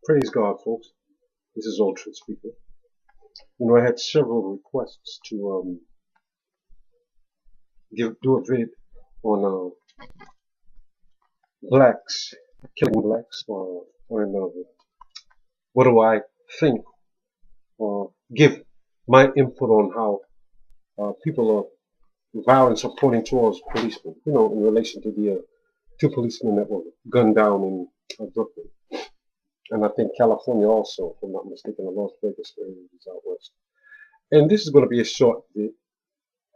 Praise God, folks. This is Old Truth Speaker. I had several requests to do a vid on blacks, killing blacks, or what do I think, or give my input on how people are violence are pointing towards policemen. In relation to the two policemen that were gunned down in Brooklyn. And I think California also, if I'm not mistaken, the Las Vegas area is out west. And this is going to be a short vid,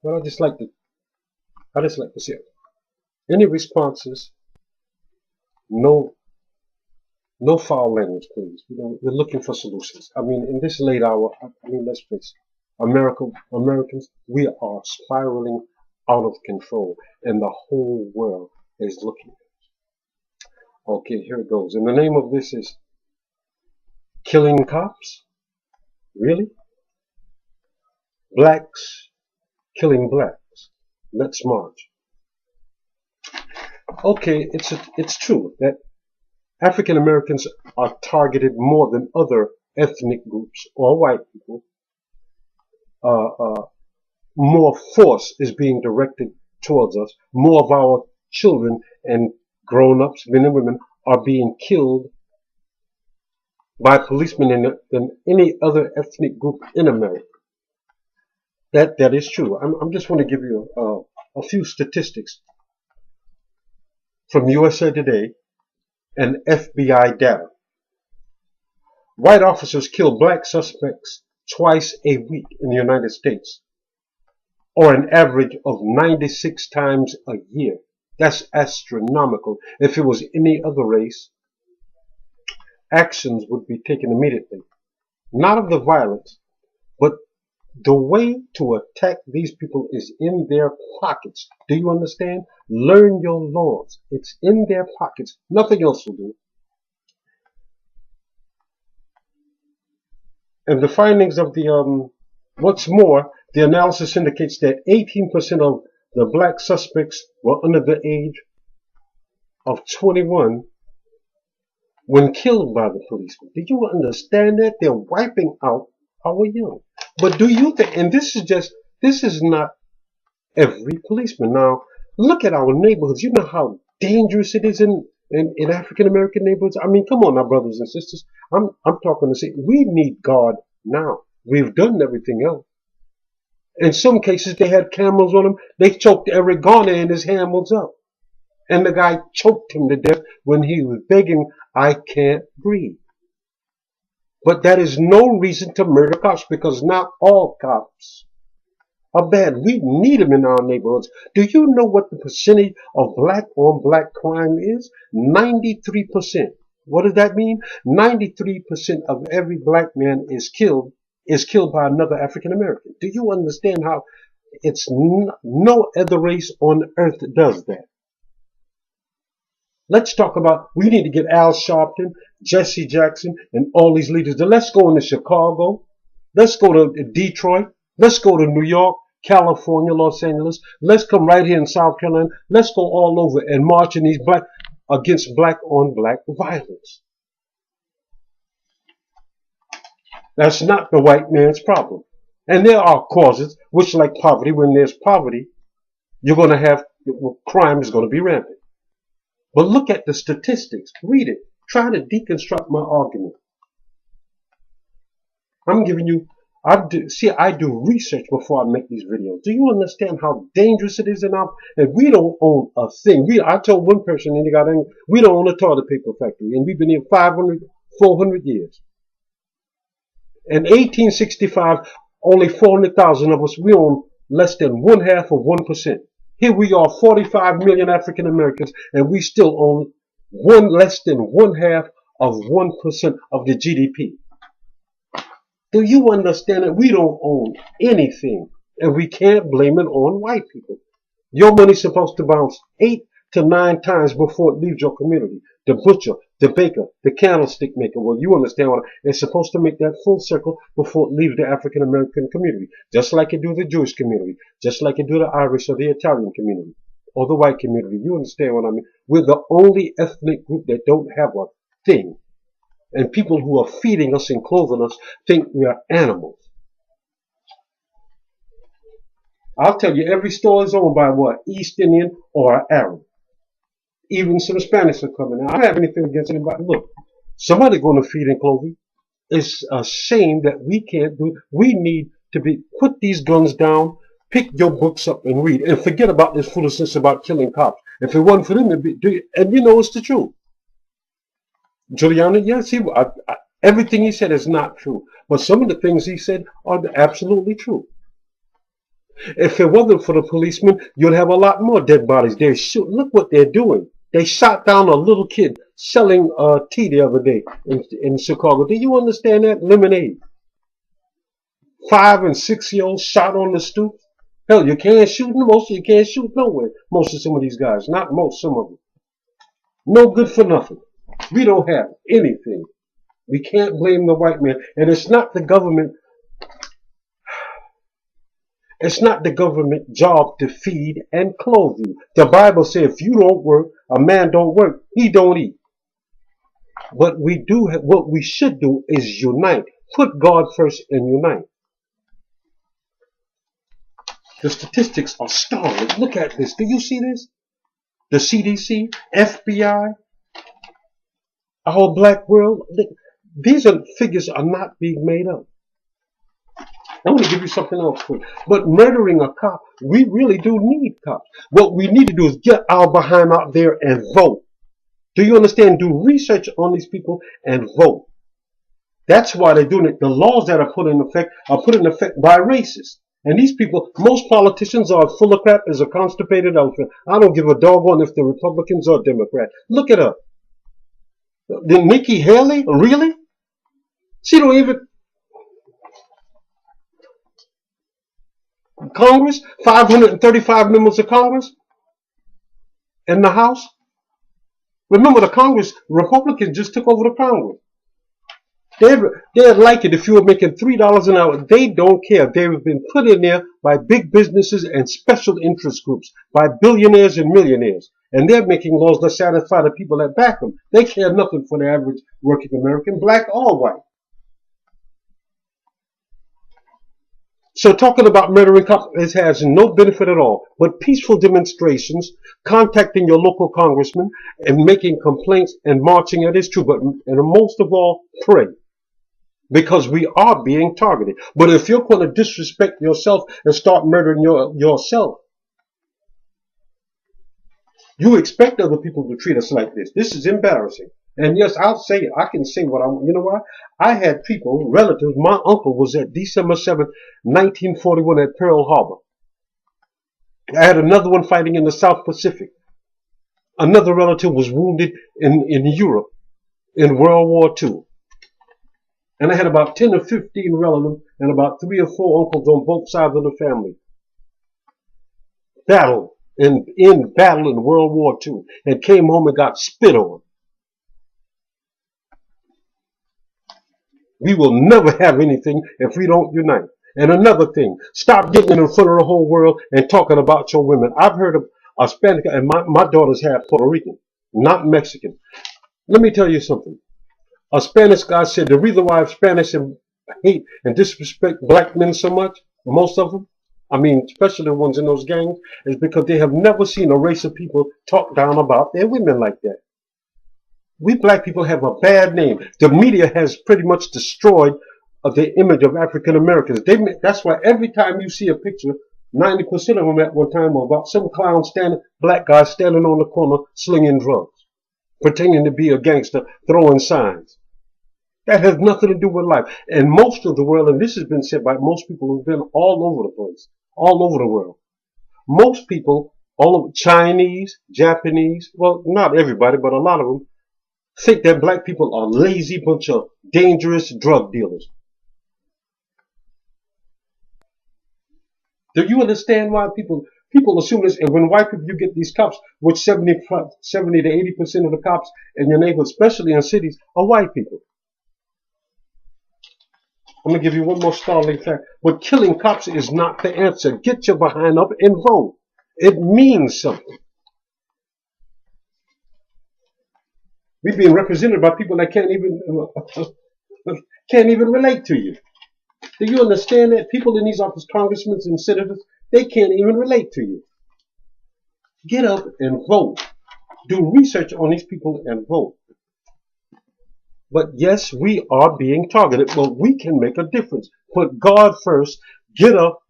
but I just like to see it. Any responses? No foul language, please. We're looking for solutions. In this late hour, let's face it, Americans, we are spiraling out of control, and the whole world is looking. Okay, here it goes. And the name of this is Killing Cops? Really? Blacks killing blacks. Let's march. Okay, it's true that African Americans are targeted more than other ethnic groups or white people. More force is being directed towards us. More of our children and grown-ups, men and women, are being killed by policemen than any other ethnic group in America. That is true. I'm just want to give you a few statistics from USA Today and FBI data. White officers kill black suspects twice a week in the United States, or an average of 96 times a year. That's astronomical. If it was any other race, actions would be taken immediately. Not of the violence, but the way to attack these people is in their pockets. Do you understand? Learn your laws. It's in their pockets. Nothing else will do. And the findings of the, what's more, the analysis indicates that 18% of the black suspects were under the age of 21 when killed by the policemen. Do you understand that? They're wiping out our young. But do you think, and this is not every policeman. Now, look at our neighborhoods. You know how dangerous it is in African American neighborhoods? Come on now, brothers and sisters. I'm talking to say, we need God now. We've done everything else. In some cases, they had cameras on them. They choked Eric Garner and his hand was up. And the guy choked him to death when he was begging, "I can't breathe." But that is no reason to murder cops, because not all cops are bad. We need them in our neighborhoods. Do you know what the percentage of black on black crime is? 93%. What does that mean? 93% of every black man is killed by another African American. Do you understand how it's no other race on earth does that? Let's talk about, we need to get Al Sharpton, Jesse Jackson, and all these leaders. Let's go into Chicago. Let's go to Detroit. Let's go to New York, California, Los Angeles. Let's come right here in South Carolina. Let's go all over and march in these against black on black violence. That's not the white man's problem. And there are causes, which like poverty. When there's poverty, you're going to have, crime is going to be rampant. But look at the statistics. Read it. Try to deconstruct my argument. I'm giving you, I do research before I make these videos. Do you understand how dangerous it is in our, and we don't own a thing. I told one person, and he got angry, we don't own a toilet paper factory, and we've been here 400 years. In 1865, only 400,000 of us, we own less than 1/2 of 1%. Here we are, 45 million African Americans, and we still own less than 1/2 of 1% of the GDP. Do you understand that we don't own anything, and we can't blame it on white people? Your money's supposed to bounce 8 to 9 times before it leaves your community. The butcher, the baker, the candlestick maker. Well, you understand what it's supposed to make that full circle before it leaves the African American community. Just like it do the Jewish community. Just like it do the Irish or the Italian community. Or the white community. You understand what I mean? We're the only ethnic group that don't have a thing. And people who are feeding us and clothing us think we are animals. I'll tell you, every store is owned by what? East Indian or Arab. Even some Spanish are coming out. I don't have anything against anybody. Look, somebody's going to feed and clothe you. It's a shame that we can't do it. We need to put these guns down, pick your books up and read, and forget about this foolishness about killing cops. If it wasn't for them, and you know it's the truth. Giuliani, yes, everything he said is not true, but some of the things he said are absolutely true. If it wasn't for the policemen, you'd have a lot more dead bodies. Look what they're doing. They shot down a little kid selling tea the other day in Chicago. Do you understand that? Lemonade. 5 and 6 year olds shot on the stoop. Hell, you can't shoot you can't shoot nowhere. Most of some of these guys. Not most, some of them. No good for nothing. We don't have anything. We can't blame the white man. And it's not the government. It's not the government job to feed and clothe you. The Bible says if you don't work, a man don't work, he don't eat. But what we should do is unite. Put God first and unite. The statistics are startling. Look at this. Do you see this? The CDC, FBI, our black world. These figures are not being made up. I want to give you something else quick. But murdering a cop, we really do need cops. What we need to do is get our behind out there and vote. Do you understand? Do research on these people and vote. That's why they're doing it. The laws that are put in effect are put in effect by racists. And these people, most politicians are full of crap as a constipated elephant. I don't give a doggone if they're Republicans or Democrats. Look it up. The Nikki Haley? Really? She don't even... Congress, 535 members of Congress in the House. Remember, the Congress, Republicans just took over the Congress. They'd like it if you were making $3 an hour. They don't care. They've been put in there by big businesses and special interest groups, by billionaires and millionaires. And they're making laws that satisfy the people that back them. They care nothing for the average working American, black or white. So talking about murdering cops has no benefit at all. But peaceful demonstrations, contacting your local congressman and making complaints and marching, it is true. But and most of all, pray. Because we are being targeted. But if you're going to disrespect yourself and start murdering yourself, you expect other people to treat us like this. This is embarrassing. And yes, I'll say it. I can say what I want. You know what? I had people, relatives. My uncle was at December 7th, 1941 at Pearl Harbor. I had another one fighting in the South Pacific. Another relative was wounded in Europe in World War II. And I had about 10 or 15 relatives and about 3 or 4 uncles on both sides of the family. Battle in World War II and came home and got spit on. We will never have anything if we don't unite. And another thing, stop getting in front of the whole world and talking about your women. I've heard of a Spanish, and my daughter's half Puerto Rican, not Mexican. Let me tell you something. A Spanish guy said the reason why Spanish hate and disrespect black men so much, most of them, I mean, especially the ones in those gangs, is because they have never seen a race of people talk down about their women like that. We black people have a bad name. The media has pretty much destroyed the image of African Americans. That's why every time you see a picture, 90% of them at one time are about some clown black guy standing on the corner slinging drugs, pretending to be a gangster, throwing signs. That has nothing to do with life. And most of the world, and this has been said by most people who've been all over the place, all over the world. Most people, all over Chinese, Japanese, well, not everybody, but a lot of them, think that black people are lazy bunch of dangerous drug dealers. Do you understand why people assume this? And when white people, you get these cops, which 70 to 80% of the cops in your neighborhood, especially in cities, are white people. I'm going to give you one more startling fact. But killing cops is not the answer. Get your behind up and vote. It means something. We're being represented by people that can't even relate to you. Do you understand that? People in these offices, congressmen and senators, they can't even relate to you. Get up and vote. Do research on these people and vote. But yes, we are being targeted, but we can make a difference. Put God first, get up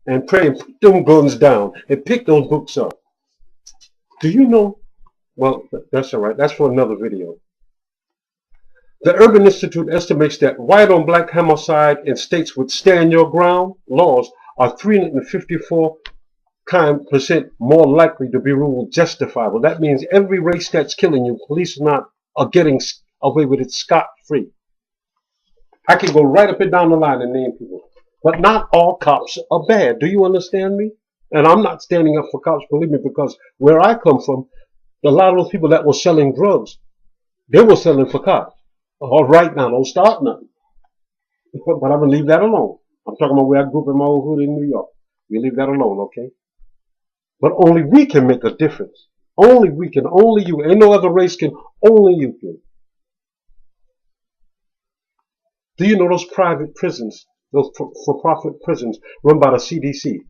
and pray and put them guns down and pick those books up. Do you know? Well, that's all right. That's for another video. The Urban Institute estimates that white on black homicide in states with stand your ground laws are 354% more likely to be ruled justifiable. That means every race that's killing you, police are getting away with it scot-free. I can go right up and down the line and name people. But not all cops are bad. Do you understand me? And I'm not standing up for cops, believe me, because where I come from, a lot of those people that were selling drugs, they were selling for cops. All right now, don't start nothing. But I'm going to leave that alone. I'm talking about where I grew up in my old hood in New York. We leave that alone, okay? But only we can make a difference. Only we can. Only you. Ain't no other race can. Only you can. Do you know those private prisons, those for-profit prisons run by the CDC,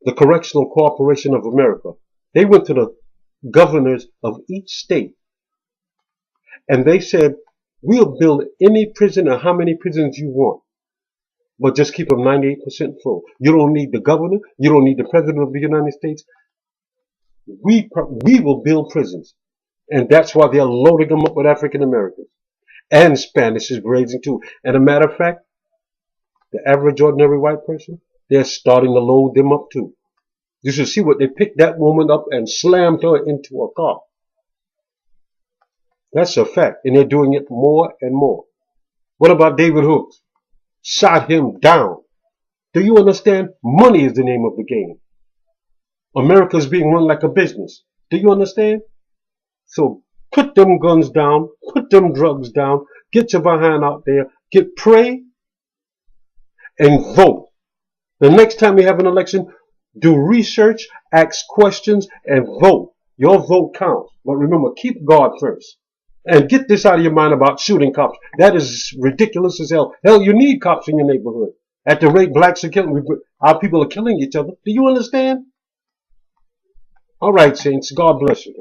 the Correctional Corporation of America? They went to the governors of each state and they said, we'll build any prison or how many prisons you want, but just keep them 98% full. You don't need the governor. You don't need the president of the United States. We will build prisons. And that's why they're loading them up with African Americans. And Spanish is grazing too. And a matter of fact, the average ordinary white person, they're starting to load them up too. You should see what they picked that woman up and slammed her into a car. That's a fact. And they're doing it more and more. What about David Hooks? Shot him down. Do you understand? Money is the name of the game. America is being run like a business. Do you understand? So put them guns down, put them drugs down, get your behind out there, pray and vote. The next time you have an election, do research, ask questions, and vote. Your vote counts. But remember, keep God first. And get this out of your mind about shooting cops. That is ridiculous as hell. Hell, you need cops in your neighborhood. At the rate blacks are killing, our people are killing each other. Do you understand? All right, saints. God bless you.